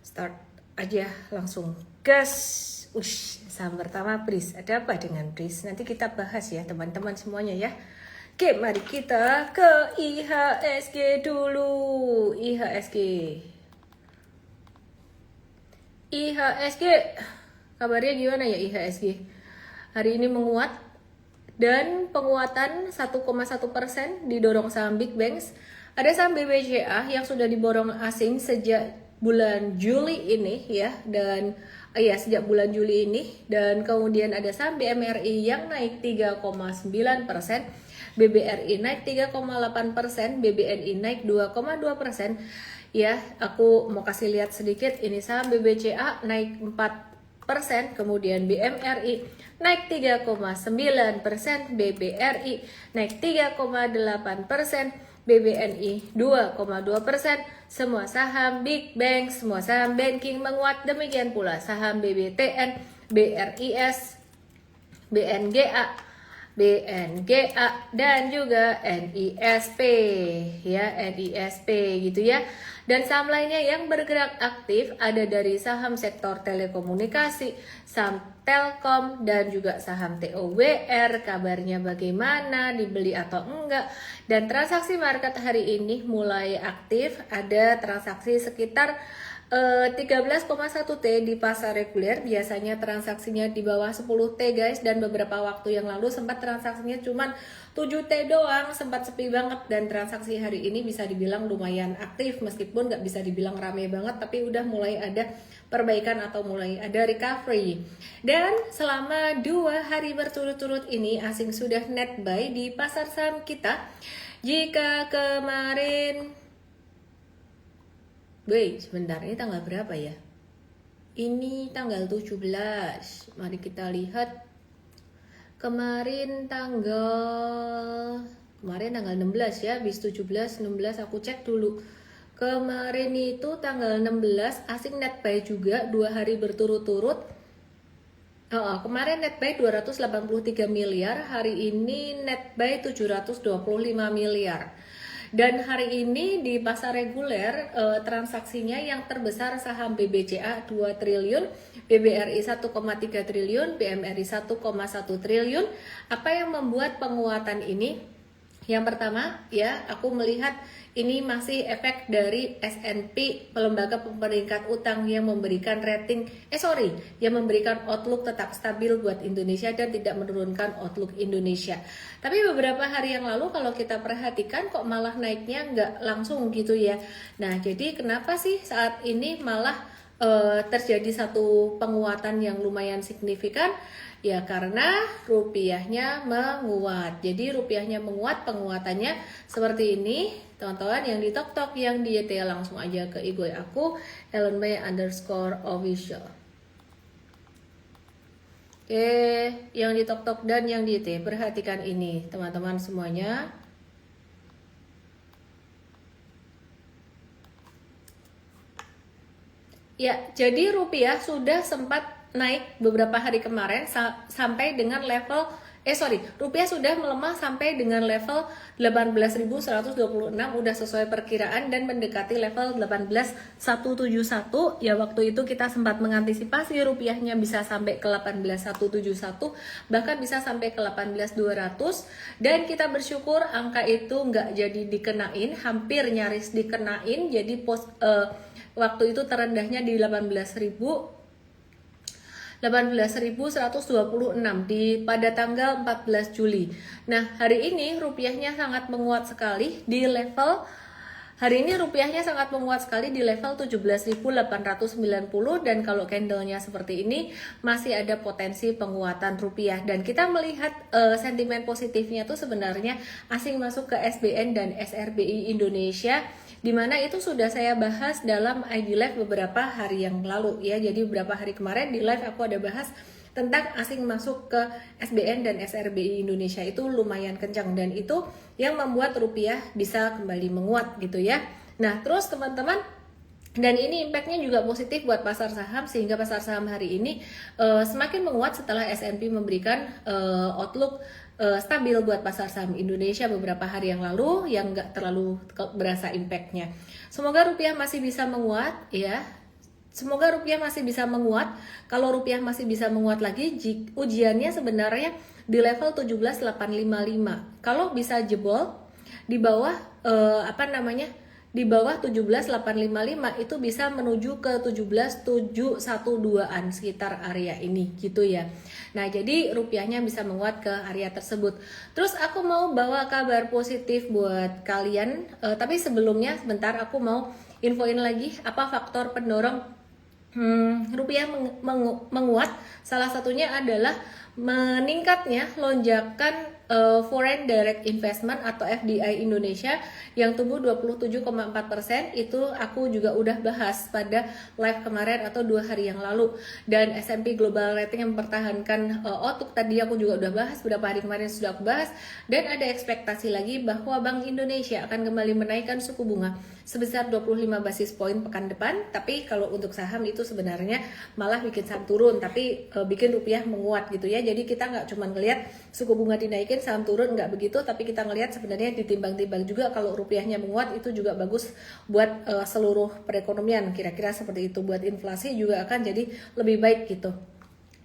Start aja langsung gas. Ush, saham pertama BRIS. Ada apa dengan BRIS? Nanti kita bahas ya teman-teman semuanya ya. Oke, mari kita ke IHSG dulu. IHSG. Kabarnya gimana ya IHSG? Hari ini menguat dan penguatan 1,1% didorong saham Big Banks. Ada saham BBCA yang sudah diborong asing sejak bulan Juli ini ya, dan sejak bulan Juli ini, dan kemudian ada saham BMRI yang naik 3,9%, BBRI naik 3,8%, BBNI naik 2,2%. Ya, aku mau kasih lihat sedikit, ini saham BBCA naik 4%, kemudian BMRI naik 3,9%, BBRI naik 3,8%, BBNI 2,2%. Semua saham Big Bank, semua saham banking menguat, demikian pula saham BBTN, BRIS, BNGA dan juga NISP ya, NISP gitu ya. Dan saham lainnya yang bergerak aktif ada dari saham sektor telekomunikasi, saham Telkom dan juga saham TOWR. Kabarnya bagaimana, dibeli atau enggak? Dan transaksi market hari ini mulai aktif, ada transaksi sekitar 13,1 T di pasar reguler. Biasanya transaksinya di bawah 10 T guys, dan beberapa waktu yang lalu sempat transaksinya cuman 7 T doang, sempat sepi banget. Dan transaksi hari ini bisa dibilang lumayan aktif, meskipun nggak bisa dibilang rame banget, tapi udah mulai ada perbaikan atau mulai ada recovery. Dan selama 2 hari berturut-turut ini asing sudah net buy di pasar saham kita. Jika kemarin sebentar, ini tanggal berapa ya? Ini tanggal 17. Mari kita lihat. Kemarin tanggal 16 ya, bis 17, 16 aku cek dulu. Kemarin itu tanggal 16 asing net buy juga 2 hari berturut-turut. Kemarin net buy 283 miliar, hari ini net buy 725 miliar. Dan hari ini di pasar reguler transaksinya yang terbesar saham BBCA 2 triliun, BBRI 1,3 triliun, BMRI 1,1 triliun. Apa yang membuat penguatan ini? Yang pertama ya, aku melihat ini masih efek dari S&P, lembaga pemeringkat utang yang memberikan yang memberikan outlook tetap stabil buat Indonesia dan tidak menurunkan outlook Indonesia. Tapi beberapa hari yang lalu kalau kita perhatikan kok malah naiknya nggak langsung gitu ya. Nah, jadi kenapa sih saat ini malah terjadi satu penguatan yang lumayan signifikan? Ya karena rupiahnya menguat. Jadi rupiahnya menguat, penguatannya seperti ini. Teman-teman yang di TokTok, yang di YT langsung aja ke IG aku, @ellenmay_official. Oke, yang di TokTok dan yang di YT, perhatikan ini teman-teman semuanya. Ya, jadi rupiah sudah sempat naik beberapa hari kemarin sampai dengan level rupiah sudah melemah sampai dengan level 18.126, udah sesuai perkiraan dan mendekati level 18.171 ya. Waktu itu kita sempat mengantisipasi rupiahnya bisa sampai ke 18.171, bahkan bisa sampai ke 18.200, dan kita bersyukur angka itu nggak jadi dikenain, hampir nyaris dikenain. Jadi waktu itu terendahnya di 18.126 pada tanggal 14 Juli. Nah, hari ini rupiahnya sangat menguat sekali di level 17.890, dan kalau candlenya seperti ini masih ada potensi penguatan rupiah. Dan kita melihat sentimen positifnya tuh sebenarnya asing masuk ke SBN dan SRBI Indonesia, dimana itu sudah saya bahas dalam IG Live beberapa hari yang lalu ya. Jadi beberapa hari kemarin di live aku ada bahas tentang asing masuk ke SBN dan SRBI Indonesia, itu lumayan kencang, dan itu yang membuat rupiah bisa kembali menguat gitu ya. Nah terus teman-teman, dan ini impactnya juga positif buat pasar saham, sehingga pasar saham hari ini semakin menguat setelah S&P memberikan outlook stabil buat pasar saham Indonesia beberapa hari yang lalu, yang nggak terlalu berasa impactnya. Semoga rupiah masih bisa menguat ya. semoga rupiah masih bisa menguat. Kalau rupiah masih bisa menguat lagi, ujiannya sebenarnya di level 17.855. Kalau bisa jebol di bawah di bawah 17.855 itu bisa menuju ke 17.712-an sekitar area ini gitu ya. Nah, jadi rupiahnya bisa menguat ke area tersebut. Terus aku mau bawa kabar positif buat kalian, tapi sebelumnya sebentar aku mau infoin lagi apa faktor pendorong rupiah menguat. Salah satunya adalah meningkatnya lonjakan foreign direct investment atau FDI Indonesia yang tumbuh 27,4%. Itu aku juga udah bahas pada live kemarin atau 2 hari yang lalu. Dan S&P Global Rating yang mempertahankan outlook tadi aku juga udah bahas, beberapa hari kemarin sudah aku bahas. Dan ada ekspektasi lagi bahwa Bank Indonesia akan kembali menaikkan suku bunga sebesar 25 basis poin pekan depan. Tapi kalau untuk saham itu sebenarnya malah bikin saham turun, tapi bikin rupiah menguat gitu ya. Jadi kita nggak cuma ngelihat suku bunga dinaikin saham turun, nggak begitu, tapi kita ngelihat sebenarnya ditimbang-timbang juga kalau rupiahnya menguat itu juga bagus buat seluruh perekonomian, kira-kira seperti itu. Buat inflasi juga akan jadi lebih baik gitu.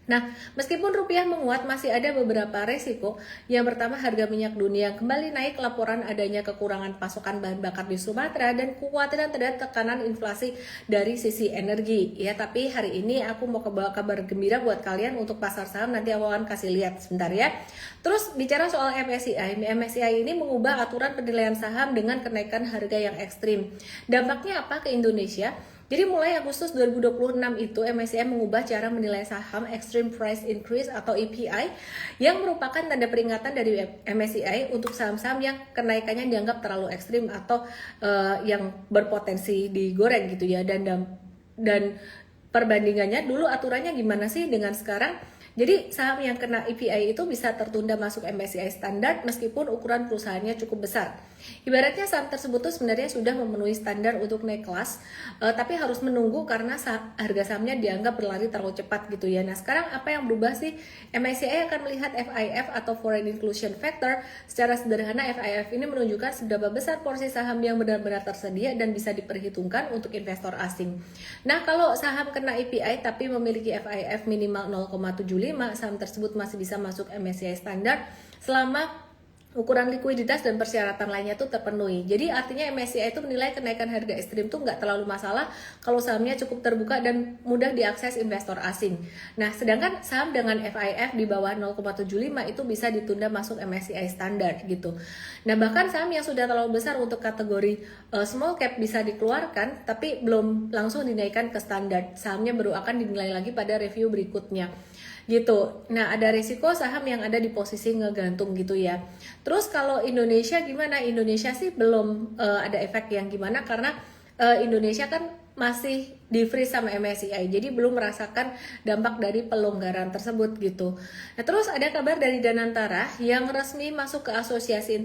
Nah, meskipun rupiah menguat, masih ada beberapa resiko. Yang pertama, harga minyak dunia kembali naik, laporan adanya kekurangan pasokan bahan bakar di Sumatera, dan kekhawatiran terhadap tekanan inflasi dari sisi energi. Ya, tapi hari ini aku mau bawa kabar gembira buat kalian untuk pasar saham. Nanti aku akan kasih lihat sebentar ya. Terus bicara soal MSCI, MSCI ini mengubah aturan penilaian saham dengan kenaikan harga yang ekstrim. Dampaknya apa ke Indonesia? Jadi mulai Agustus 2026 itu MSCI mengubah cara menilai saham Extreme Price Increase atau EPI yang merupakan tanda peringatan dari MSCI untuk saham-saham yang kenaikannya dianggap terlalu ekstrim atau yang berpotensi digoreng gitu ya. Dan perbandingannya dulu aturannya gimana sih dengan sekarang? Jadi saham yang kena EPI itu bisa tertunda masuk MSCI standar meskipun ukuran perusahaannya cukup besar. Ibaratnya saham tersebut tuh sebenarnya sudah memenuhi standar untuk naik kelas, tapi harus menunggu karena harga sahamnya dianggap berlari terlalu cepat gitu ya. Nah, sekarang apa yang berubah sih? MSCI akan melihat FIF atau Foreign Inclusion Factor. Secara sederhana, FIF ini menunjukkan seberapa besar porsi saham yang benar-benar tersedia dan bisa diperhitungkan untuk investor asing. Nah, kalau saham kena EPI tapi memiliki FIF minimal 0,75, saham tersebut masih bisa masuk MSCI standar selama ukuran likuiditas dan persyaratan lainnya itu terpenuhi. Jadi artinya MSCI itu menilai kenaikan harga ekstrim itu nggak terlalu masalah kalau sahamnya cukup terbuka dan mudah diakses investor asing. Nah, sedangkan saham dengan FIF di bawah 0,75 itu bisa ditunda masuk MSCI standar gitu. Nah, bahkan saham yang sudah terlalu besar untuk kategori small cap bisa dikeluarkan tapi belum langsung dinaikkan ke standar. Sahamnya baru akan dinilai lagi pada review berikutnya gitu. Nah, ada risiko saham yang ada di posisi ngegantung gitu ya. Terus kalau Indonesia gimana? Indonesia sih belum ada efek yang gimana karena Indonesia kan masih di freeze sama MSCI, jadi belum merasakan dampak dari pelonggaran tersebut gitu. Nah, terus ada kabar dari Danantara yang resmi masuk ke Asosiasi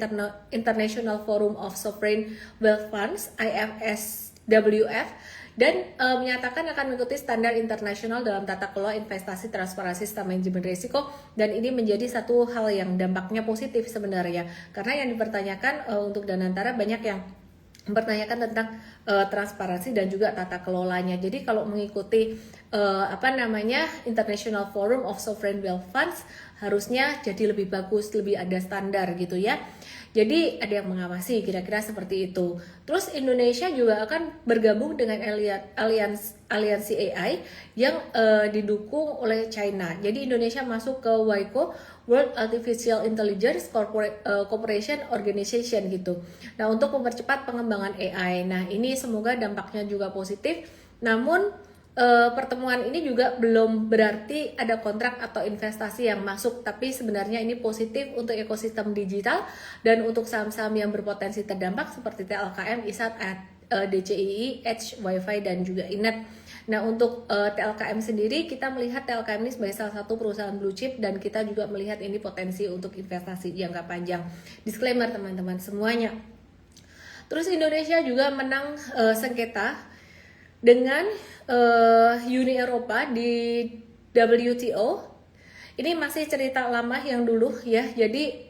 International Forum of Sovereign Wealth Funds (IFSWF) dan menyatakan akan mengikuti standar internasional dalam tata kelola investasi, transparansi, serta manajemen risiko. Dan ini menjadi satu hal yang dampaknya positif sebenarnya, karena yang dipertanyakan untuk Danantara banyak yang mempertanyakan tentang transparansi dan juga tata kelolanya. Jadi kalau mengikuti International Forum of Sovereign Wealth Funds harusnya jadi lebih bagus, lebih ada standar gitu ya. Jadi ada yang mengawasi, kira-kira seperti itu. Terus Indonesia juga akan bergabung dengan aliansi AI yang didukung oleh China. Jadi Indonesia masuk ke WICO, World Artificial Intelligence Cooperation Organization gitu. Nah, untuk mempercepat pengembangan AI. Nah, ini semoga dampaknya juga positif. Namun pertemuan ini juga belum berarti ada kontrak atau investasi yang masuk, tapi sebenarnya ini positif untuk ekosistem digital dan untuk saham-saham yang berpotensi terdampak seperti TLKM, ISAT, DCII, Edge, Wi-Fi, dan juga Inet. Nah, untuk TLKM sendiri, kita melihat TLKM ini sebagai salah satu perusahaan blue chip dan kita juga melihat ini potensi untuk investasi jangka panjang. Disclaimer teman-teman semuanya. Terus Indonesia juga menang sengketa dengan Uni Eropa di WTO. Ini masih cerita lama yang dulu ya. Jadi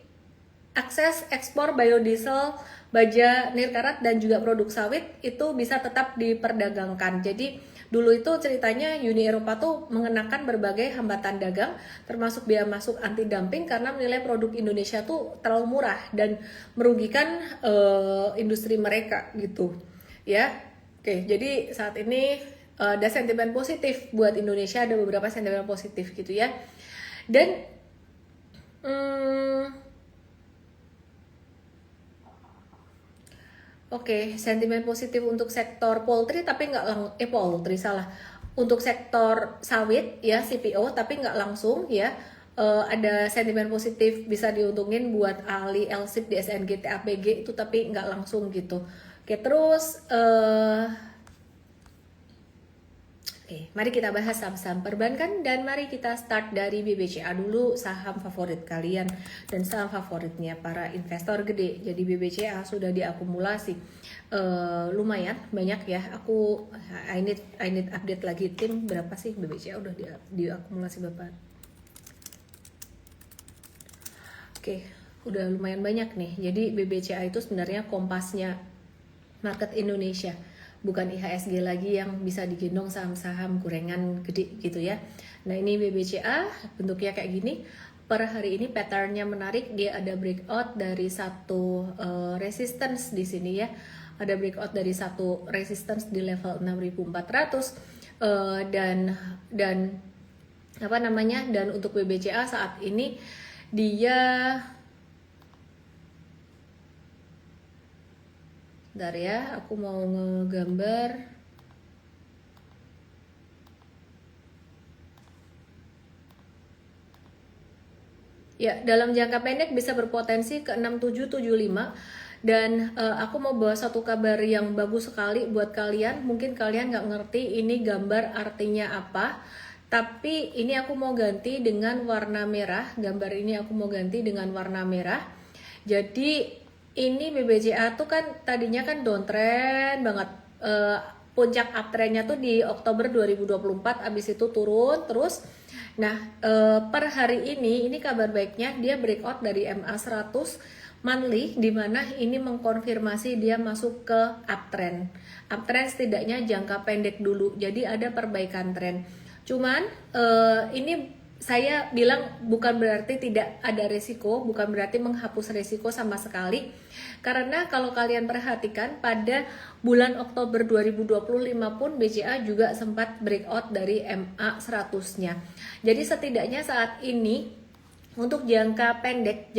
akses ekspor biodiesel baja nirkarat dan juga produk sawit itu bisa tetap diperdagangkan. Jadi dulu itu ceritanya Uni Eropa tuh mengenakan berbagai hambatan dagang termasuk biaya masuk anti dumping karena menilai produk Indonesia tuh terlalu murah dan merugikan industri mereka gitu ya. Oke, jadi saat ini ada sentimen positif buat Indonesia, ada beberapa sentimen positif gitu ya. Dan Oke, sentimen positif untuk sektor poultry tapi nggak poultry salah. Untuk sektor sawit ya CPO tapi nggak langsung ya. Ada sentimen positif bisa diuntungin buat ahli LSIP di SNG TAPG itu tapi nggak langsung gitu. Oke, terus mari kita bahas saham-saham perbankan dan mari kita start dari BBCA dulu, saham favorit kalian dan saham favoritnya para investor gede. Jadi BBCA sudah diakumulasi lumayan banyak ya. I need update lagi tim berapa sih BBCA udah diakumulasi Bapak. Oke, udah lumayan banyak nih. Jadi BBCA itu sebenarnya kompasnya market Indonesia, bukan IHSG lagi yang bisa digendong saham-saham gorengan gede gitu ya. Nah ini BBCA bentuknya kayak gini. Per hari ini patternnya menarik, dia ada breakout dari satu resistance di sini ya. Ada breakout dari satu resistance di level 6.400 dan apa namanya? Dan untuk BBCA saat ini dia bentar ya, aku mau ngegambar. Ya, dalam jangka pendek bisa berpotensi ke 6775 dan aku mau bawa satu kabar yang bagus sekali buat kalian. Mungkin kalian nggak ngerti ini gambar artinya apa, tapi ini aku mau ganti dengan warna merah. Gambar ini aku mau ganti dengan warna merah. Jadi ini BBCA tuh kan tadinya kan downtrend banget, puncak uptrendnya tuh di Oktober 2024, abis itu turun terus. Nah per hari ini kabar baiknya dia breakout dari MA 100 monthly, dimana ini mengkonfirmasi dia masuk ke uptrend setidaknya jangka pendek dulu. Jadi ada perbaikan tren. Cuman ini saya bilang bukan berarti tidak ada resiko, bukan berarti menghapus resiko sama sekali. Karena kalau kalian perhatikan pada bulan Oktober 2025 pun BCA juga sempat breakout dari MA 100-nya. Jadi setidaknya saat ini untuk jangka pendek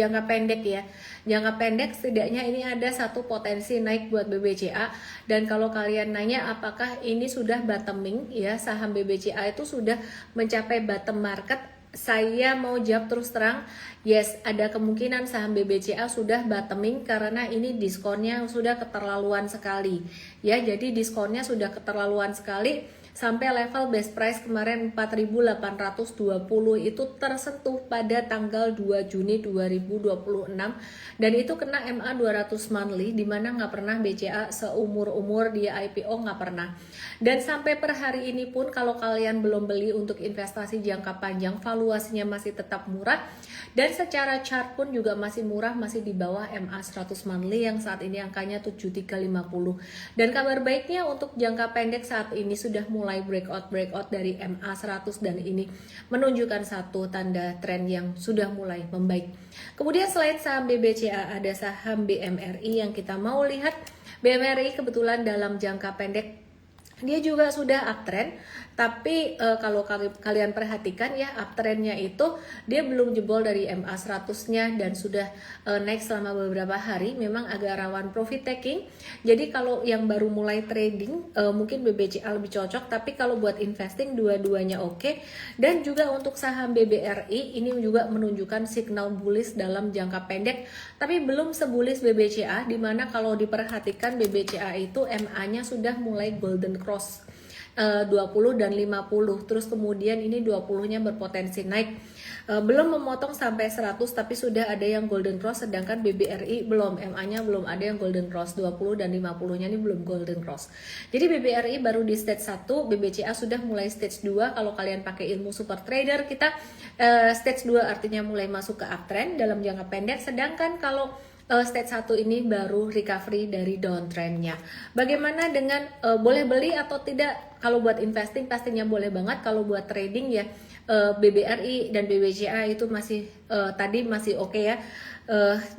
setidaknya ini ada satu potensi naik buat BBCA. Dan kalau kalian nanya apakah ini sudah bottoming ya, saham BBCA itu sudah mencapai bottom market, saya mau jawab terus terang, yes, ada kemungkinan saham BBCA sudah bottoming karena ini diskonnya sudah keterlaluan sekali ya. Jadi diskonnya sudah keterlaluan sekali sampai level best price kemarin 4.820 itu tersentuh pada tanggal 2 Juni 2026 dan itu kena MA 200 monthly, dimana nggak pernah BCA seumur-umur dia IPO nggak pernah. Dan sampai per hari ini pun kalau kalian belum beli untuk investasi jangka panjang, valuasinya masih tetap murah dan secara chart pun juga masih murah, masih di bawah MA 100 monthly yang saat ini angkanya 7350. Dan kabar baiknya untuk jangka pendek saat ini sudah mulai breakout dari MA 100 dan ini menunjukkan satu tanda tren yang sudah mulai membaik. Kemudian selain saham BBCA ada saham BMRI yang kita mau lihat. BMRI kebetulan dalam jangka pendek dia juga sudah uptrend, tapi kalau kalian perhatikan ya, uptrendnya itu dia belum jebol dari MA 100-nya dan sudah naik selama beberapa hari, memang agak rawan profit taking. Jadi kalau yang baru mulai trading mungkin BBCA lebih cocok, tapi kalau buat investing dua-duanya oke. Dan juga untuk saham BBRI ini juga menunjukkan signal bullish dalam jangka pendek, tapi belum sebullish BBCA, dimana kalau diperhatikan BBCA itu MA-nya sudah mulai golden cross 20 dan 50, terus kemudian ini 20-nya berpotensi naik, belum memotong sampai 100 tapi sudah ada yang golden cross, sedangkan BBRI belum, MA-nya belum ada yang golden cross, 20 dan 50-nya ini belum golden cross. Jadi BBRI baru di stage 1, BBCA sudah mulai stage 2. Kalau kalian pakai ilmu super trader kita stage 2 artinya mulai masuk ke uptrend dalam jangka pendek, sedangkan kalau stage 1 ini baru recovery dari downtrendnya. Bagaimana dengan boleh beli atau tidak? Kalau buat investing pastinya boleh banget. Kalau buat trading ya BBRI dan BBCA itu masih tadi masih oke ya.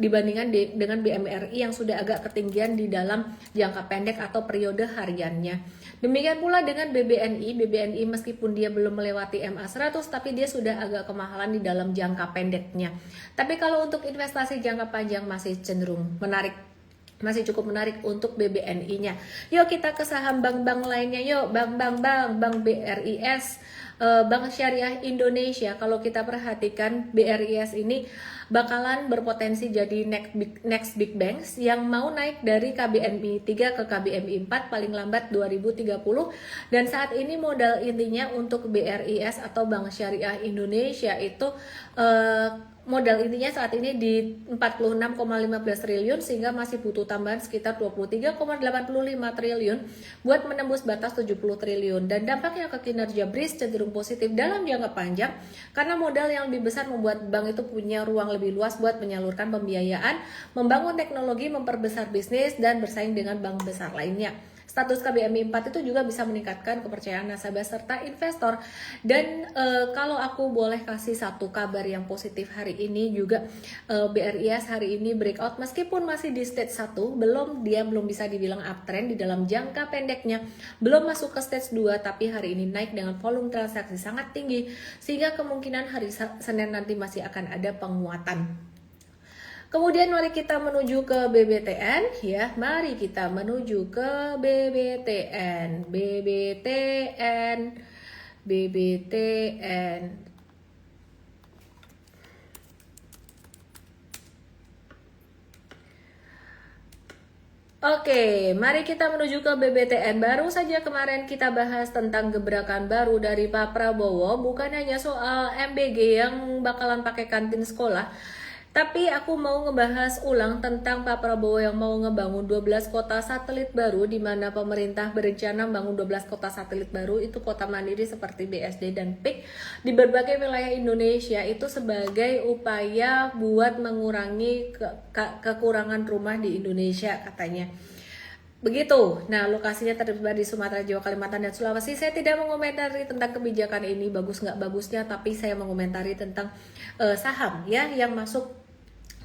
Dibandingkan dengan BMRI yang sudah agak ketinggian di dalam jangka pendek atau periode hariannya. Demikian pula dengan BBNI. BBNI meskipun dia belum melewati MA 100 tapi dia sudah agak kemahalan di dalam jangka pendeknya. Tapi kalau untuk investasi jangka panjang masih cenderung menarik, masih cukup menarik untuk BBNI-nya. Yuk kita ke saham bank-bank lainnya yuk. Bank BRIS, Bank Syariah Indonesia. Kalau kita perhatikan BRIS ini bakalan berpotensi jadi next big banks yang mau naik dari KBMI 3 ke KBMI 4 paling lambat 2030. Dan saat ini modal intinya untuk BRIS atau Bank Syariah Indonesia itu modal intinya saat ini di 46,15 triliun sehingga masih butuh tambahan sekitar 23,85 triliun buat menembus batas 70 triliun. Dan dampaknya ke kinerja BRIS cenderung positif dalam jangka panjang karena modal yang lebih besar membuat bank itu punya ruang lebih luas buat menyalurkan pembiayaan, membangun teknologi, memperbesar bisnis, dan bersaing dengan bank besar lainnya. Status KBMI 4 itu juga bisa meningkatkan kepercayaan nasabah serta investor. Dan kalau aku boleh kasih satu kabar yang positif hari ini juga, BRIS hari ini breakout meskipun masih di stage 1, dia belum bisa dibilang uptrend di dalam jangka pendeknya, belum masuk ke stage 2, tapi hari ini naik dengan volume transaksi sangat tinggi sehingga kemungkinan hari Senin nanti masih akan ada penguatan. Kemudian mari kita menuju ke BBTN ya. Mari kita menuju ke BBTN. Oke, mari kita menuju ke BBTN. Baru saja kemarin kita bahas tentang gebrakan baru dari Pak Prabowo, bukan hanya soal MBG yang bakalan pakai kantin sekolah. Tapi aku mau ngebahas ulang tentang Pak Prabowo yang mau ngebangun 12 kota satelit baru, di mana pemerintah berencana membangun 12 kota satelit baru, itu kota mandiri seperti BSD dan PIK di berbagai wilayah Indonesia, itu sebagai upaya buat mengurangi kekurangan rumah di Indonesia katanya. Begitu. Nah, lokasinya tersebar di Sumatera, Jawa, Kalimantan, dan Sulawesi. Saya tidak mengomentari tentang kebijakan ini bagus nggak bagusnya, tapi saya mengomentari tentang saham ya yang masuk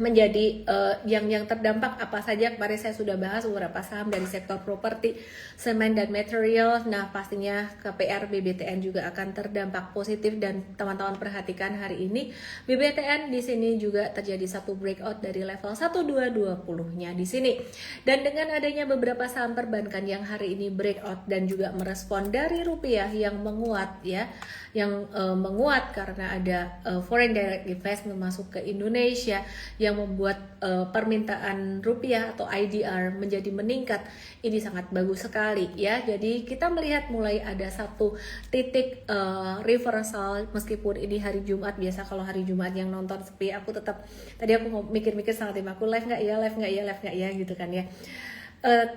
menjadi yang terdampak apa saja. Kemarin saya sudah bahas beberapa saham dari sektor properti, semen dan material. Nah, pastinya KPR BBTN juga akan terdampak positif, dan teman-teman perhatikan hari ini BBTN di sini juga terjadi satu breakout dari level 1220-nya di sini. Dan dengan adanya beberapa saham perbankan yang hari ini breakout dan juga merespon dari rupiah yang menguat ya, yang menguat karena ada foreign direct investment masuk ke Indonesia yang membuat permintaan rupiah atau IDR menjadi meningkat. Ini sangat bagus sekali ya. Jadi kita melihat mulai ada satu titik reversal, meskipun ini hari Jumat. Biasa kalau hari Jumat yang nonton sepi, aku tetap tadi aku mau mikir-mikir sama tim aku, live nggak ya gitu kan ya.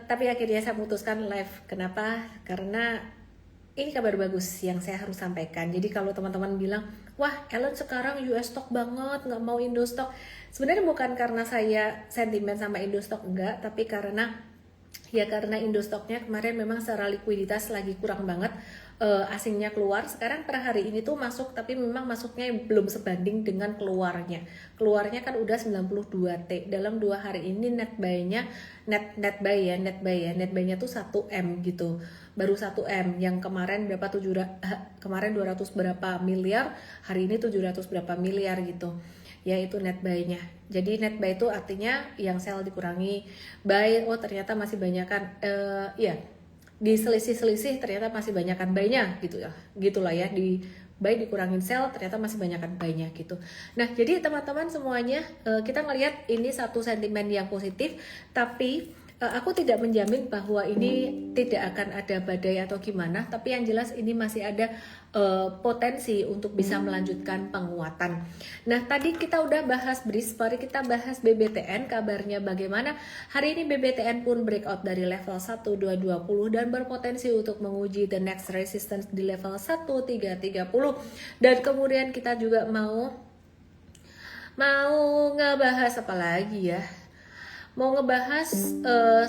Tapi akhirnya saya memutuskan live. Kenapa? Karena ini kabar bagus yang saya harus sampaikan. Jadi kalau teman-teman bilang, wah Ellen sekarang US stock banget, nggak mau Indo stock. Sebenarnya bukan karena saya sentimen sama Indo stock, enggak. Tapi karena Indo stocknya kemarin memang secara likuiditas lagi kurang banget. Asingnya keluar. Sekarang per hari ini tuh masuk, tapi memang masuknya belum sebanding dengan keluarnya. Keluarnya kan udah 92T. Dalam 2 hari ini net buy-nya tuh 1M gitu. Baru 1M, yang kemarin kemarin 200 berapa miliar, hari ini 700 berapa miliar gitu. Ya itu net buy-nya. Jadi net buy itu artinya yang sell dikurangi buy. Oh ternyata masih banyak kan di selisih ternyata masih banyakan buy-nya gitu ya. Gitulah ya, di buy dikurangin sell ternyata masih banyakan buy-nya gitu. Nah, jadi teman-teman semuanya kita ngelihat ini satu sentimen yang positif, tapi aku tidak menjamin bahwa ini tidak akan ada badai atau gimana, tapi yang jelas ini masih ada potensi untuk bisa melanjutkan penguatan. Nah, tadi kita udah bahas BRIS, mari kita bahas BBTN. Kabarnya bagaimana? Hari ini BBTN pun breakout dari level 1220 dan berpotensi untuk menguji the next resistance di level 1330. Dan kemudian kita juga mau ngebahas apa lagi ya? mau ngebahas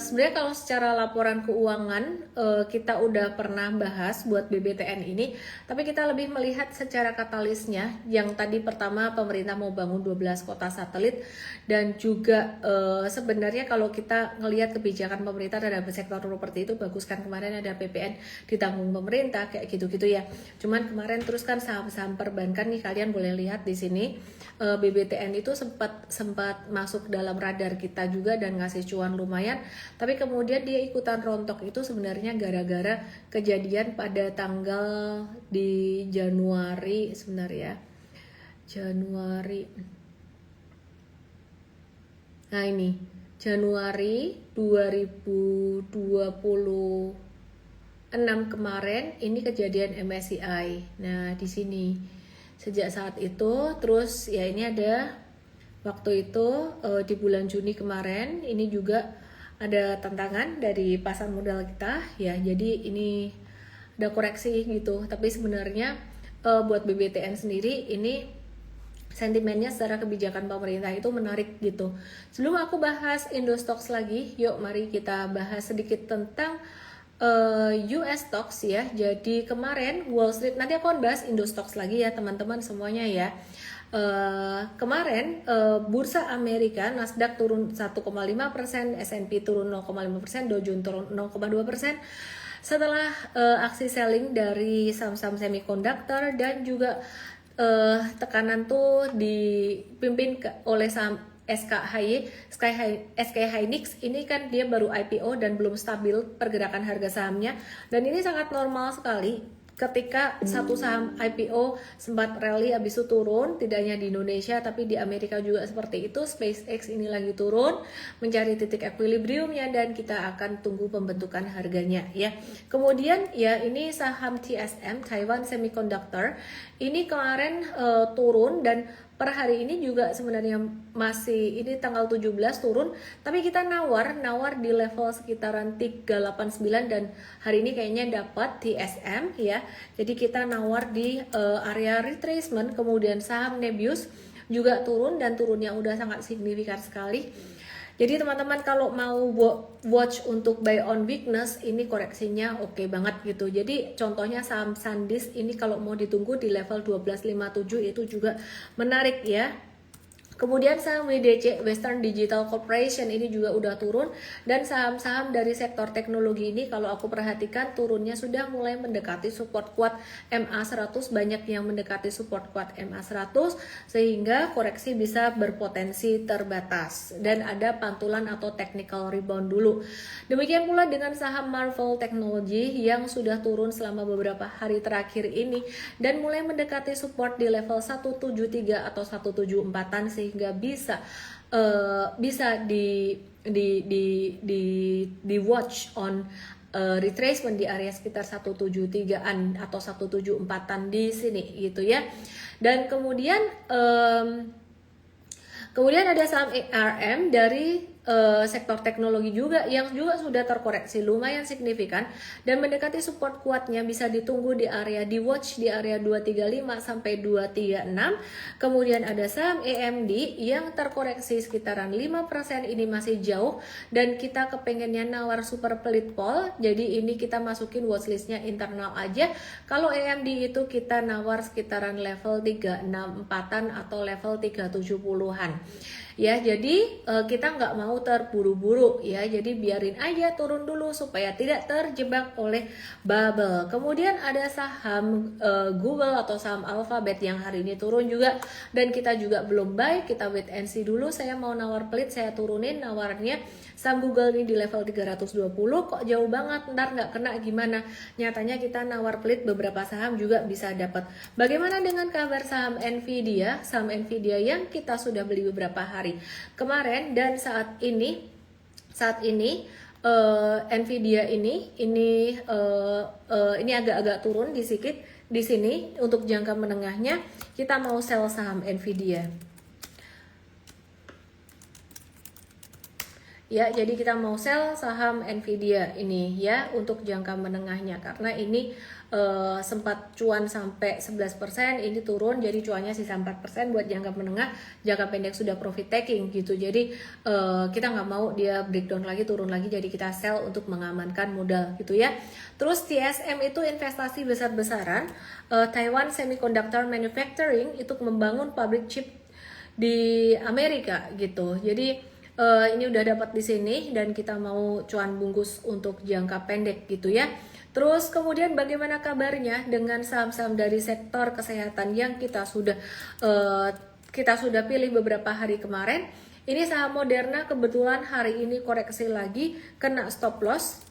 sebenarnya kalau secara laporan keuangan kita udah pernah bahas buat BBTN ini, tapi kita lebih melihat secara katalisnya. Yang tadi pertama pemerintah mau bangun 12 kota satelit, dan juga sebenarnya kalau kita ngelihat kebijakan pemerintah terhadap sektor properti itu bagus kan, kemarin ada PPN ditanggung pemerintah kayak gitu-gitu ya. Cuman kemarin terus kan saham-saham perbankan nih, kalian boleh lihat di sini BBTN itu sempat masuk dalam radar kita juga dan ngasih cuan lumayan, tapi kemudian dia ikutan rontok itu sebenarnya gara-gara kejadian pada tanggal di Januari sebenarnya, Januari. Nah ini Januari 2026 kemarin ini kejadian MSCI. Nah di sini sejak saat itu terus ya ini ada waktu itu di bulan Juni kemarin ini juga ada tantangan dari pasar modal kita ya, jadi ini ada koreksi gitu. Tapi sebenarnya buat BBTN sendiri ini sentimennya secara kebijakan pemerintah itu menarik gitu. Sebelum aku bahas Indostox lagi, yuk mari kita bahas sedikit tentang US stocks ya. Jadi kemarin Wall Street, nanti aku akan bahas Indostox lagi ya teman-teman semuanya ya. Kemarin bursa Amerika Nasdaq turun 1,5%, S&P turun 0,5%, Dow Jones turun 0,2%. Setelah aksi selling dari saham-saham semiconductor dan juga tekanan tuh dipimpin oleh saham SK Hynix. Ini kan dia baru IPO dan belum stabil pergerakan harga sahamnya, dan ini sangat normal sekali ketika satu saham IPO sempat rally habis itu turun. Tidak hanya di Indonesia tapi di Amerika juga seperti itu. SpaceX ini lagi turun mencari titik equilibriumnya dan kita akan tunggu pembentukan harganya ya. Kemudian ya ini saham TSM Taiwan Semiconductor ini kemarin turun, dan per hari ini juga sebenarnya masih ini tanggal 17 turun, tapi kita nawar di level sekitaran 389 dan hari ini kayaknya dapat TSM ya. Jadi kita nawar di area retracement. Kemudian saham Nebius juga turun dan turunnya udah sangat signifikan sekali. Jadi teman-teman kalau mau watch untuk buy on weakness ini koreksinya oke banget gitu. Jadi contohnya saham SanDisk ini kalau mau ditunggu di level 1257 itu juga menarik ya. Kemudian saham WDC Western Digital Corporation ini juga udah turun, dan saham-saham dari sektor teknologi ini kalau aku perhatikan turunnya sudah mulai mendekati support kuat MA100, banyak yang mendekati support kuat MA100 sehingga koreksi bisa berpotensi terbatas dan ada pantulan atau technical rebound dulu. Demikian pula dengan saham Marvell Technology yang sudah turun selama beberapa hari terakhir ini dan mulai mendekati support di level 173 atau 174-an sehingga bisa di watch on retracement di area sekitar 173-an atau 174-an di sini gitu ya. Dan kemudian ada saham ARM dari sektor teknologi juga yang juga sudah terkoreksi lumayan signifikan dan mendekati support kuatnya, bisa ditunggu di area di watch di area 235 sampai 236. Kemudian ada saham AMD yang terkoreksi sekitaran 5%, ini masih jauh dan kita kepengennya nawar super pelit pol. Jadi ini kita masukin watchlistnya internal aja. Kalau AMD itu kita nawar sekitaran level 364-an atau level 370-an. Ya, jadi kita nggak mau terburu-buru ya, jadi biarin aja turun dulu supaya tidak terjebak oleh bubble. Kemudian ada saham Google atau saham Alphabet yang hari ini turun juga dan kita juga belum buy, kita wait and see dulu. Saya mau nawar pelit, saya turunin nawarnya saham Google ini di level 320, kok jauh banget, ntar nggak kena gimana. Nyatanya kita nawar pelit beberapa saham juga bisa dapat. Bagaimana dengan kabar saham Nvidia? Saham Nvidia yang kita sudah beli beberapa hari kemarin dan saat ini Nvidia ini agak-agak turun di sedikit di sini. Untuk jangka menengahnya kita mau sell saham Nvidia. ya. Jadi kita mau sell saham Nvidia ini ya untuk jangka menengahnya, karena ini sempat cuan sampai 11%, ini turun jadi cuannya sisa 4%. Buat jangka menengah, jangka pendek sudah profit taking gitu. Jadi kita nggak mau dia breakdown lagi, turun lagi, jadi kita sell untuk mengamankan modal gitu ya. Terus TSM itu investasi besar-besaran, Taiwan Semiconductor Manufacturing, itu membangun pabrik chip di Amerika gitu. Jadi ini udah dapat di sini dan kita mau cuan bungkus untuk jangka pendek gitu ya. Terus kemudian bagaimana kabarnya dengan saham-saham dari sektor kesehatan yang kita sudah pilih beberapa hari kemarin. Ini saham Moderna kebetulan hari ini koreksi lagi, kena stop loss.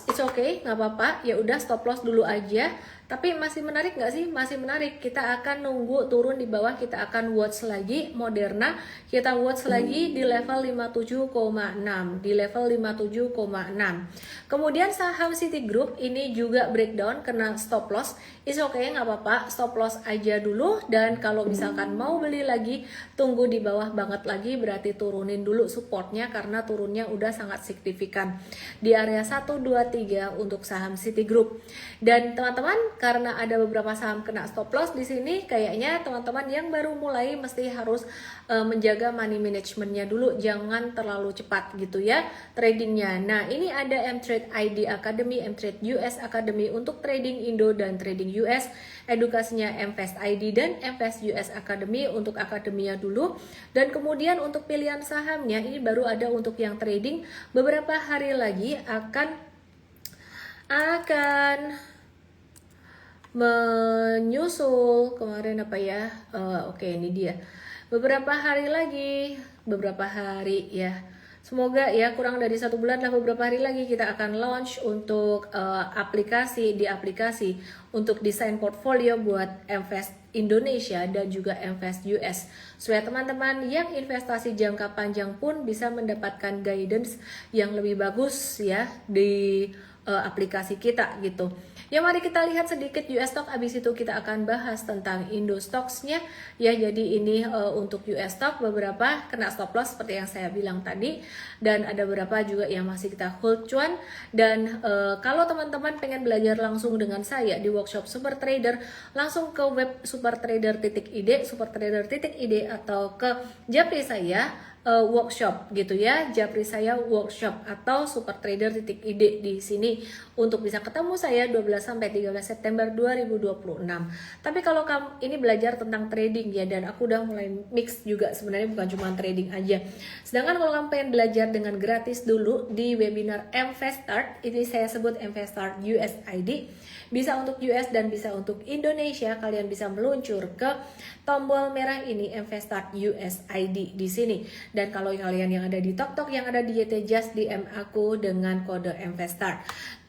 It's okay, nggak apa-apa, ya udah stop loss dulu aja. Tapi masih menarik nggak sih? Masih menarik. Kita akan nunggu turun di bawah, kita akan watch lagi Moderna, kita watch lagi di level 57,6, di level 57,6. Kemudian saham Citigroup ini juga breakdown, kena stop loss. It's okay, nggak apa-apa, stop loss aja dulu. Dan kalau misalkan mau beli lagi, tunggu di bawah banget lagi, berarti turunin dulu supportnya karena turunnya udah sangat signifikan di area 1, 2, 3 untuk saham Citigroup. Dan teman-teman, karena ada beberapa saham kena stop loss di sini, kayaknya teman-teman yang baru mulai mesti harus menjaga money managementnya dulu, jangan terlalu cepat gitu ya tradingnya. Nah, ini ada M-Trade ID Academy, M-Trade US Academy untuk trading Indo dan trading US, edukasinya M-Fast ID dan M-Fast US Academy untuk akademinya dulu. Dan kemudian untuk pilihan sahamnya ini baru ada untuk yang trading, beberapa hari lagi akan menyusul. Kemarin apa ya, oke, ini dia beberapa hari ya, semoga ya kurang dari 1 bulan lah, beberapa hari lagi kita akan launch untuk aplikasi untuk desain portfolio buat M-Fast Indonesia dan juga M-Fast US, supaya teman-teman yang investasi jangka panjang pun bisa mendapatkan guidance yang lebih bagus ya di aplikasi kita gitu. Ya, mari kita lihat sedikit US stock, abis itu kita akan bahas tentang Indo stocks-nya ya. Jadi ini untuk US stock beberapa kena stop loss seperti yang saya bilang tadi, dan ada beberapa juga yang masih kita hold cuan. Dan kalau teman-teman pengen belajar langsung dengan saya di workshop Super Trader, langsung ke web supertrader.id atau ke Japri saya workshop gitu ya, Japri saya workshop atau supertrader.id di sini untuk bisa ketemu saya 12 sampai 13 September 2026. Tapi kalau kamu ini belajar tentang trading ya, dan aku udah mulai mix juga sebenarnya, bukan cuma trading aja. Sedangkan kalau kamu pengen belajar dengan gratis dulu di webinar M-Fast Start, ini saya sebut M-Fast Start USID, bisa untuk US dan bisa untuk Indonesia. Kalian bisa meluncur ke tombol merah ini, M-Fast Start USID di sini. Dan kalau kalian yang ada di TokTok, yang ada di YT, just DM aku dengan kode M-Fast Start.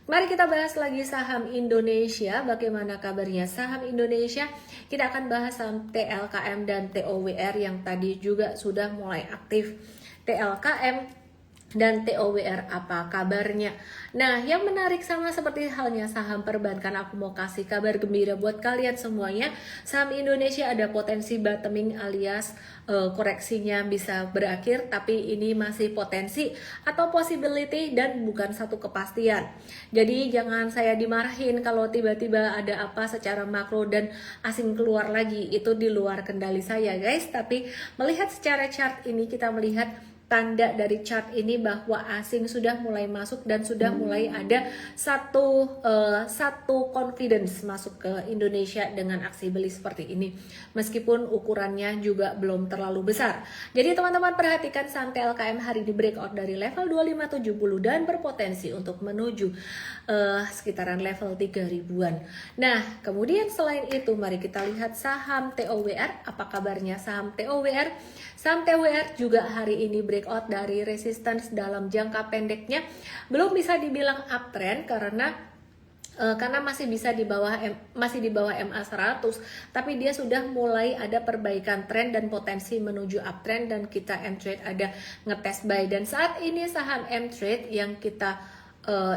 Mari kita bahas lagi saham Indonesia. Bagaimana kabarnya saham Indonesia? Kita akan bahas saham TLKM dan TOWR yang tadi juga sudah mulai aktif. TLKM dan TOWR apa kabarnya? Nah, yang menarik sama seperti halnya saham perbankan, aku mau kasih kabar gembira buat kalian semuanya. Saham Indonesia ada potensi bottoming alias koreksinya bisa berakhir, tapi ini masih potensi atau possibility dan bukan satu kepastian. Jadi jangan saya dimarahin kalau tiba-tiba ada apa secara makro dan asing keluar lagi, itu di luar kendali saya guys. Tapi melihat secara chart ini, kita melihat tanda dari chart ini bahwa asing sudah mulai masuk dan sudah mulai ada satu confidence masuk ke Indonesia dengan aksi beli seperti ini, meskipun ukurannya juga belum terlalu besar. Jadi teman-teman perhatikan saham TLKM hari ini breakout dari level 2570 dan berpotensi untuk menuju sekitaran level 3000-an. Nah, kemudian selain itu mari kita lihat saham TOWR. Apa kabarnya saham TOWR? Saham TOWR juga hari ini breakout dari resistance dalam jangka pendeknya. Belum bisa dibilang uptrend karena masih di bawah MA 100, tapi dia sudah mulai ada perbaikan tren dan potensi menuju uptrend, dan kita M-Trade ada ngetes buy. Dan saat ini saham M-Trade yang kita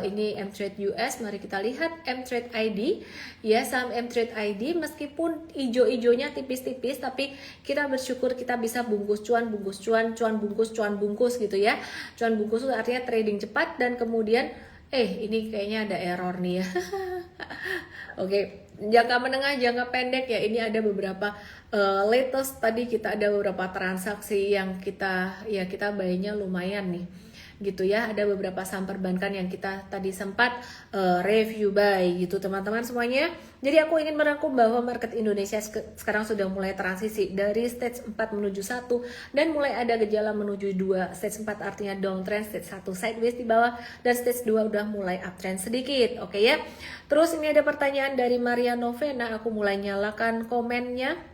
ini M-Trade US, mari kita lihat M-Trade ID ya, saham M-Trade ID meskipun ijo-ijonya tipis-tipis tapi kita bersyukur kita bisa bungkus cuan bungkus gitu ya. Cuan bungkus itu artinya trading cepat dan kemudian ini kayaknya ada error nih ya. Oke, jangka menengah, jangka pendek ya, ini ada beberapa latest tadi kita ada beberapa transaksi yang kita buy-nya lumayan nih gitu ya. Ada beberapa saham perbankan yang kita tadi sempat review buy gitu teman-teman semuanya. Jadi aku ingin merangkum bahwa market Indonesia sekarang sudah mulai transisi dari stage 4 menuju 1 dan mulai ada gejala menuju 2. Stage 4 artinya downtrend, stage 1 sideways di bawah dan stage 2 udah mulai uptrend sedikit. Oke ya. Terus ini ada pertanyaan dari Maria Novena, aku mulai nyalakan komennya.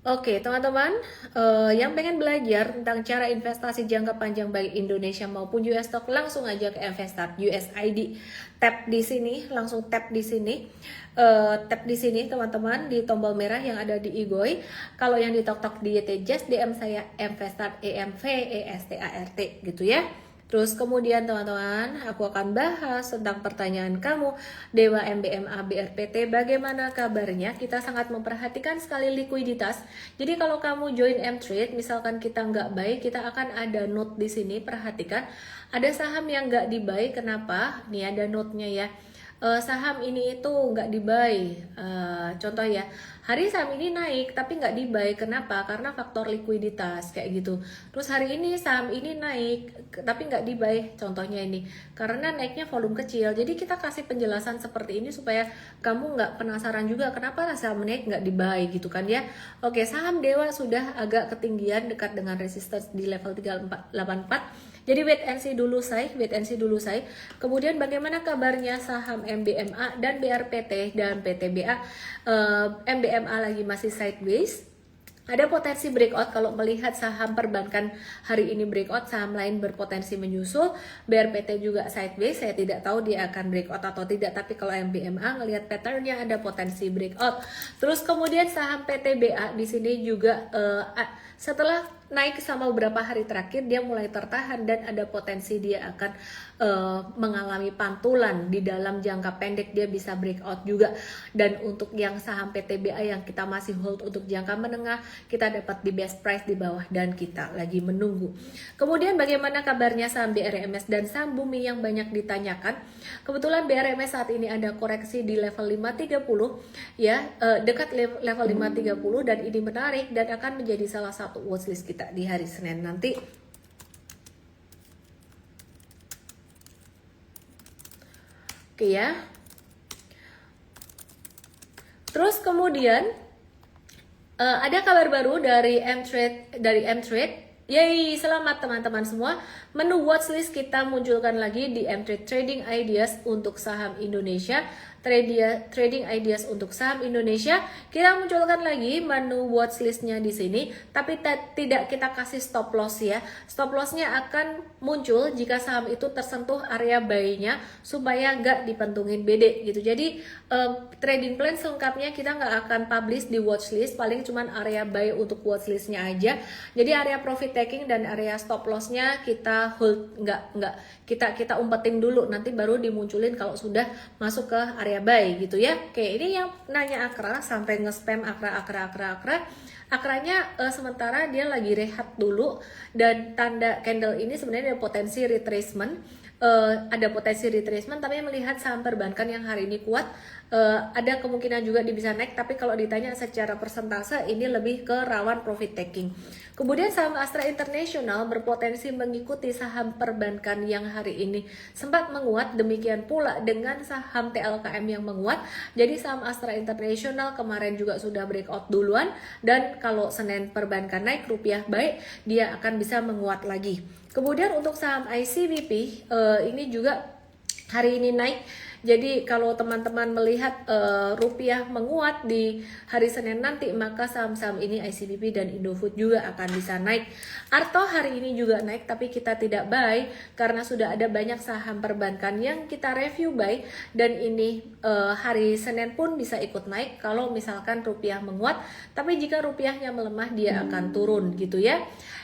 Oke teman-teman, yang pengen belajar tentang cara investasi jangka panjang baik Indonesia maupun US stock, langsung aja ke Investart USID. Tap di sini, langsung tap di sini. Tap di sini teman-teman di tombol merah yang ada di Igoi. Kalau yang di tok-tok di YT, just DM saya Investart EMVESTART gitu ya. Terus kemudian teman-teman, aku akan bahas tentang pertanyaan kamu, Dewa MBMA BRPT, bagaimana kabarnya? Kita sangat memperhatikan sekali likuiditas. Jadi kalau kamu join M-Trade, misalkan kita nggak buy, kita akan ada note di sini, perhatikan. Ada saham yang nggak di buy, kenapa? Nih ada note-nya ya. Saham ini itu nggak di buy. Contoh ya, hari saham ini naik tapi nggak di buy, kenapa? Karena faktor likuiditas kayak gitu. Terus hari ini saham ini naik tapi nggak di buy, contohnya ini karena naiknya volume kecil. Jadi kita kasih penjelasan seperti ini supaya kamu nggak penasaran juga kenapa saham naik nggak di buy gitu kan ya. Oke, saham Dewa sudah agak ketinggian dekat dengan resistance di level 384. Jadi wait and see dulu say. Kemudian bagaimana kabarnya saham MBMA dan BRPT dan PTBA? MBMA lagi masih sideways. Ada potensi breakout kalau melihat saham perbankan hari ini breakout, saham lain berpotensi menyusul. BRPT juga sideways, saya tidak tahu dia akan breakout atau tidak, tapi kalau MBMA ngelihat patternnya ada potensi breakout. Terus kemudian saham PTBA di sini juga setelah naik sama beberapa hari terakhir dia mulai tertahan dan ada potensi dia akan mengalami pantulan di dalam jangka pendek, dia bisa breakout juga. Dan untuk yang saham PTBA yang kita masih hold untuk jangka menengah, kita dapat di best price di bawah dan kita lagi menunggu. Kemudian bagaimana kabarnya saham BRMS dan saham Bumi yang banyak ditanyakan? Kebetulan BRMS saat ini ada koreksi di level 530 ya, dekat level 530 dan ini menarik dan akan menjadi salah satu watchlist kita di hari Senin nanti. Oke ya. Terus kemudian ada kabar baru dari M-Trade. Yeay, selamat teman-teman semua. Menu watchlist kita munculkan lagi di M-Trade Trading Ideas untuk saham Indonesia. Trading Ideas untuk saham Indonesia, kita munculkan lagi menu watchlistnya di sini, tapi tidak kita kasih stop loss ya. Stop lossnya akan muncul jika saham itu tersentuh area buy-nya supaya nggak dipentungin BD gitu. Jadi trading plan selengkapnya kita nggak akan publish di watchlist, paling cuman area buy untuk watchlistnya aja. Jadi area profit taking dan area stop lossnya kita hold, nggak kita umpetin dulu, nanti baru dimunculin kalau sudah masuk ke area buy gitu ya. Oke, ini yang nanya Akra sampai nge-spam Akra. Akranya sementara dia lagi rehat dulu dan tanda candle ini sebenarnya ada potensi retracement. Tapi melihat saham perbankan yang hari ini kuat, ada kemungkinan juga dia bisa naik, tapi kalau ditanya secara persentase ini lebih ke rawan profit taking. Kemudian saham Astra International berpotensi mengikuti saham perbankan yang hari ini sempat menguat, demikian pula dengan saham TLKM yang menguat. Jadi saham Astra International kemarin juga sudah breakout duluan, dan kalau Senin perbankan naik, rupiah baik, dia akan bisa menguat lagi. Kemudian untuk saham ICBP ini juga hari ini naik. Jadi kalau teman-teman melihat rupiah menguat di hari Senin nanti, maka saham-saham ini ICBP dan Indofood juga akan bisa naik. Arto hari ini juga naik, tapi kita tidak buy karena sudah ada banyak saham perbankan yang kita review buy, dan ini hari Senin pun bisa ikut naik kalau misalkan rupiah menguat. Tapi jika rupiahnya melemah, dia akan turun gitu ya.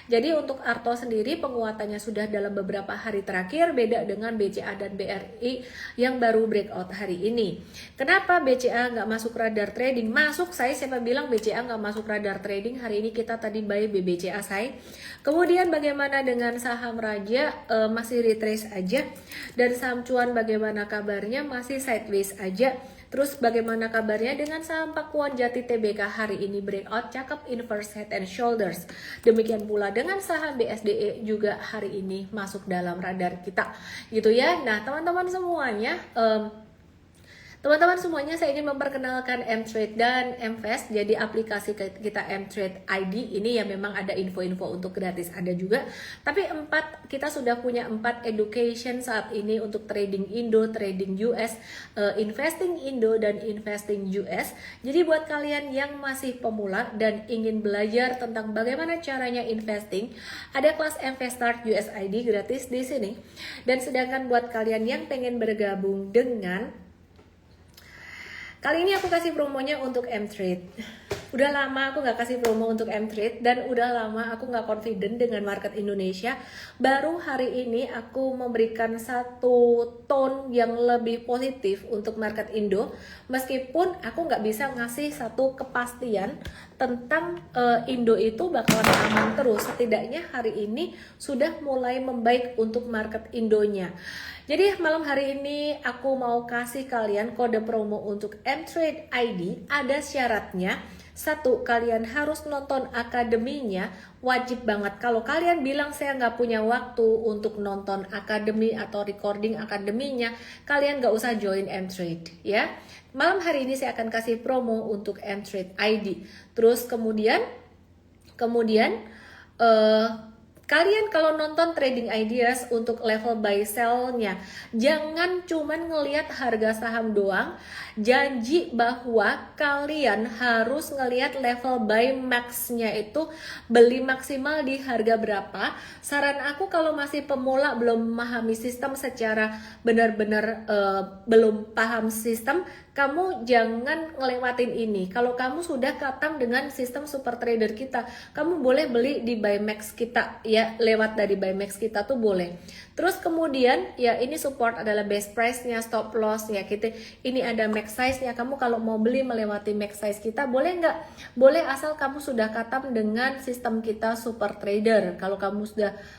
Jadi untuk Arto sendiri penguatannya sudah dalam beberapa hari terakhir, beda dengan BCA dan BRI yang baru breakout hari ini. Kenapa BCA nggak masuk radar trading? Masuk, saya siapa bilang BCA nggak masuk radar trading? Hari ini kita tadi buy BBCA saya. Kemudian bagaimana dengan saham Raja? Masih retrace aja. Dan saham Cuan bagaimana kabarnya? Masih sideways aja. Terus bagaimana kabarnya dengan saham Pakuan Jati Tbk hari ini breakout cakep inverse head and shoulders. Demikian pula dengan saham BSDE juga hari ini masuk dalam radar kita gitu ya. Nah teman-teman semuanya, saya ingin memperkenalkan M-Trade dan M-Fast. Jadi aplikasi kita M-Trade ID ini ya memang ada info-info untuk gratis, ada juga. Tapi kita sudah punya 4 education saat ini untuk trading Indo, trading US, investing Indo dan investing US. Jadi buat kalian yang masih pemula dan ingin belajar tentang bagaimana caranya investing, ada kelas M-Fast Start US ID gratis di sini. Dan sedangkan buat kalian yang pengen bergabung dengan, kali ini aku kasih promonya untuk M-Trade. Udah lama aku nggak kasih promo untuk M-Trade dan udah lama aku nggak confident dengan market Indonesia. Baru hari ini aku memberikan satu tone yang lebih positif untuk market Indo. Meskipun aku nggak bisa ngasih satu kepastian tentang Indo itu bakalan aman terus. Setidaknya hari ini sudah mulai membaik untuk market Indonya. Jadi malam hari ini aku mau kasih kalian kode promo untuk M-Trade ID. Ada syaratnya. 1, kalian harus nonton akademinya, wajib banget. Kalau kalian bilang saya nggak punya waktu untuk nonton akademi atau recording akademinya, kalian nggak usah join M-Trade ya. Malam hari ini saya akan kasih promo untuk M-Trade ID. Terus kemudian kalian kalau nonton Trading Ideas untuk level buy sell-nya, jangan cuman ngelihat harga saham doang. Janji bahwa kalian harus ngelihat level buy max-nya itu beli maksimal di harga berapa. Saran aku kalau masih pemula belum memahami sistem secara benar-benar belum paham sistem, kamu jangan ngelewatin ini. Kalau kamu sudah katam dengan sistem super trader kita, kamu boleh beli di buy max kita ya, lewat dari buy max kita tuh boleh. Terus kemudian ya ini support adalah best price-nya, stop loss ya kita. Ini ada max size-nya. Kamu kalau mau beli melewati max size kita boleh nggak? Boleh, asal kamu sudah katam dengan sistem kita super trader. Kalau kamu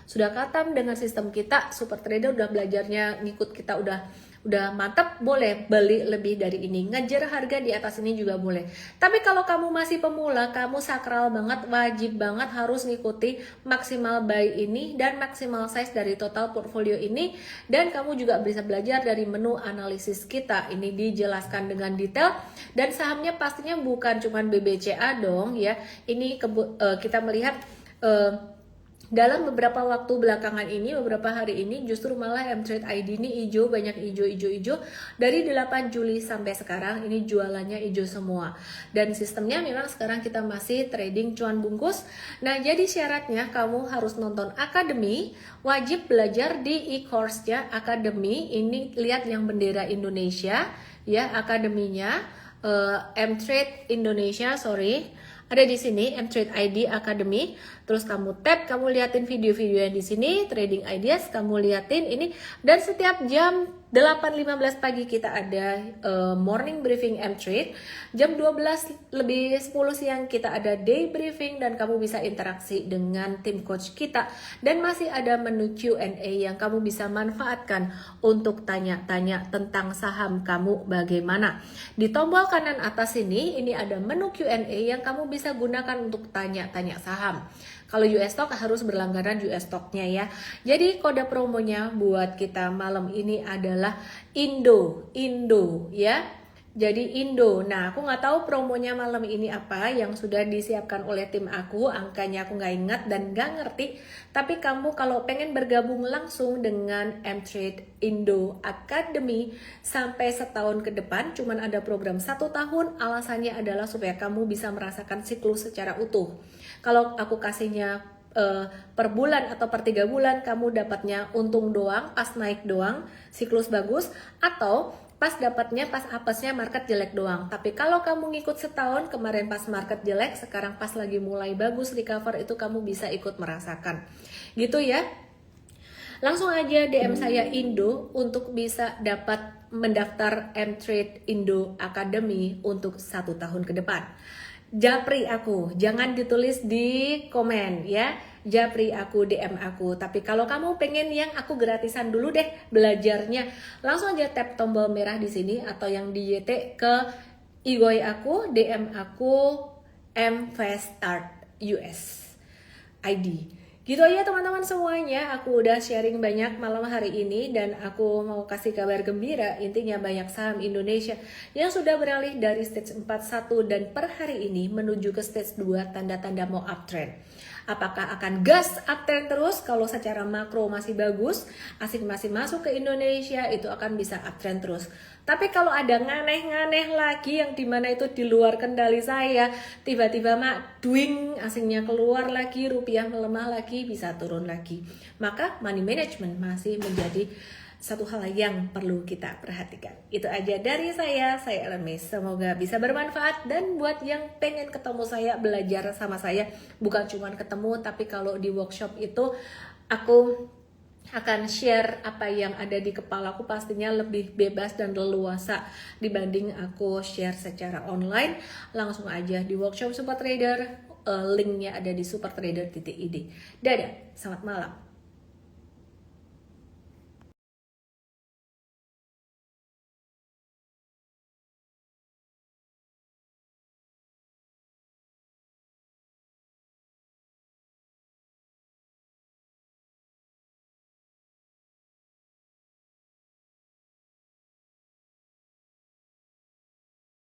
sudah katam dengan sistem kita super trader, udah belajarnya ngikut kita udah mantap, boleh beli lebih dari ini, ngejar harga di atas ini juga boleh. Tapi kalau kamu masih pemula, kamu sakral banget, wajib banget harus ngikuti maksimal buy ini dan maksimal size dari total portfolio ini. Dan kamu juga bisa belajar dari menu analisis kita, ini dijelaskan dengan detail. Dan sahamnya pastinya bukan cuman BBCA dong ya, ini kita melihat dalam beberapa waktu belakangan ini, beberapa hari ini justru malah M-Trade ID ini hijau, banyak hijau. Dari 8 Juli sampai sekarang ini jualannya hijau semua. Dan sistemnya memang sekarang kita masih trading cuan bungkus. Nah jadi syaratnya kamu harus nonton akademi, wajib belajar di e-course-nya akademi. Ini lihat yang bendera Indonesia ya, akademinya M-Trade Indonesia, ada di sini M-Trade ID Academy. Terus kamu tap, kamu liatin video-video yang di sini Trading Ideas, kamu liatin ini. Dan setiap jam 8.15 pagi kita ada morning briefing M-Trade. Jam 12 lebih 10 siang kita ada day briefing dan kamu bisa interaksi dengan tim coach kita. Dan masih ada menu Q&A yang kamu bisa manfaatkan untuk tanya-tanya tentang saham kamu bagaimana. Di tombol kanan atas ini ada menu Q&A yang kamu bisa gunakan untuk tanya-tanya saham. Kalau US stock harus berlangganan US stocknya ya. Jadi kode promonya buat kita malam ini adalah Indo ya. Jadi Indo. Nah, aku nggak tahu promonya malam ini apa yang sudah disiapkan oleh tim aku. Angkanya aku nggak ingat dan nggak ngerti. Tapi kamu kalau pengen bergabung langsung dengan M-Trade Indo Academy sampai setahun ke depan, cuman ada program 1 tahun. Alasannya adalah supaya kamu bisa merasakan siklus secara utuh. Kalau aku kasihnya per bulan atau per 3 bulan, kamu dapatnya untung doang, pas naik doang, siklus bagus. Atau pas dapatnya pas apesnya market jelek doang. Tapi kalau kamu ngikut setahun, kemarin pas market jelek, sekarang pas lagi mulai bagus recover, itu kamu bisa ikut merasakan. Gitu ya. Langsung aja DM saya Indo untuk bisa dapat mendaftar M-Trade Indo Academy untuk 1 tahun ke depan. Japri aku, jangan ditulis di komen ya. Japri aku, DM aku. Tapi kalau kamu pengen yang aku gratisan dulu deh belajarnya, langsung aja tap tombol merah di sini atau yang di YT ke Igoy aku, DM aku MFast Start US ID. Gitu aja teman-teman semuanya, aku udah sharing banyak malam hari ini dan aku mau kasih kabar gembira. Intinya banyak saham Indonesia yang sudah beralih dari stage 41 dan per hari ini menuju ke stage 2, tanda-tanda mau uptrend. Apakah akan gas uptrend terus? Kalau secara makro masih bagus, asing masih masuk ke Indonesia, itu akan bisa uptrend terus. Tapi kalau ada nganeh-nganeh lagi yang dimana itu di luar kendali saya, tiba-tiba duing asingnya keluar lagi, rupiah melemah lagi, bisa turun lagi. Maka money management masih menjadi satu hal yang perlu kita perhatikan. Itu aja dari saya Ellen May. Semoga bisa bermanfaat, dan buat yang pengen ketemu saya, belajar sama saya, bukan cuma ketemu, tapi kalau di workshop itu aku akan share apa yang ada di kepalaku, pastinya lebih bebas dan leluasa dibanding aku share secara online. Langsung aja di workshop Super Trader, linknya ada di supertrader.id. Dadah, selamat malam.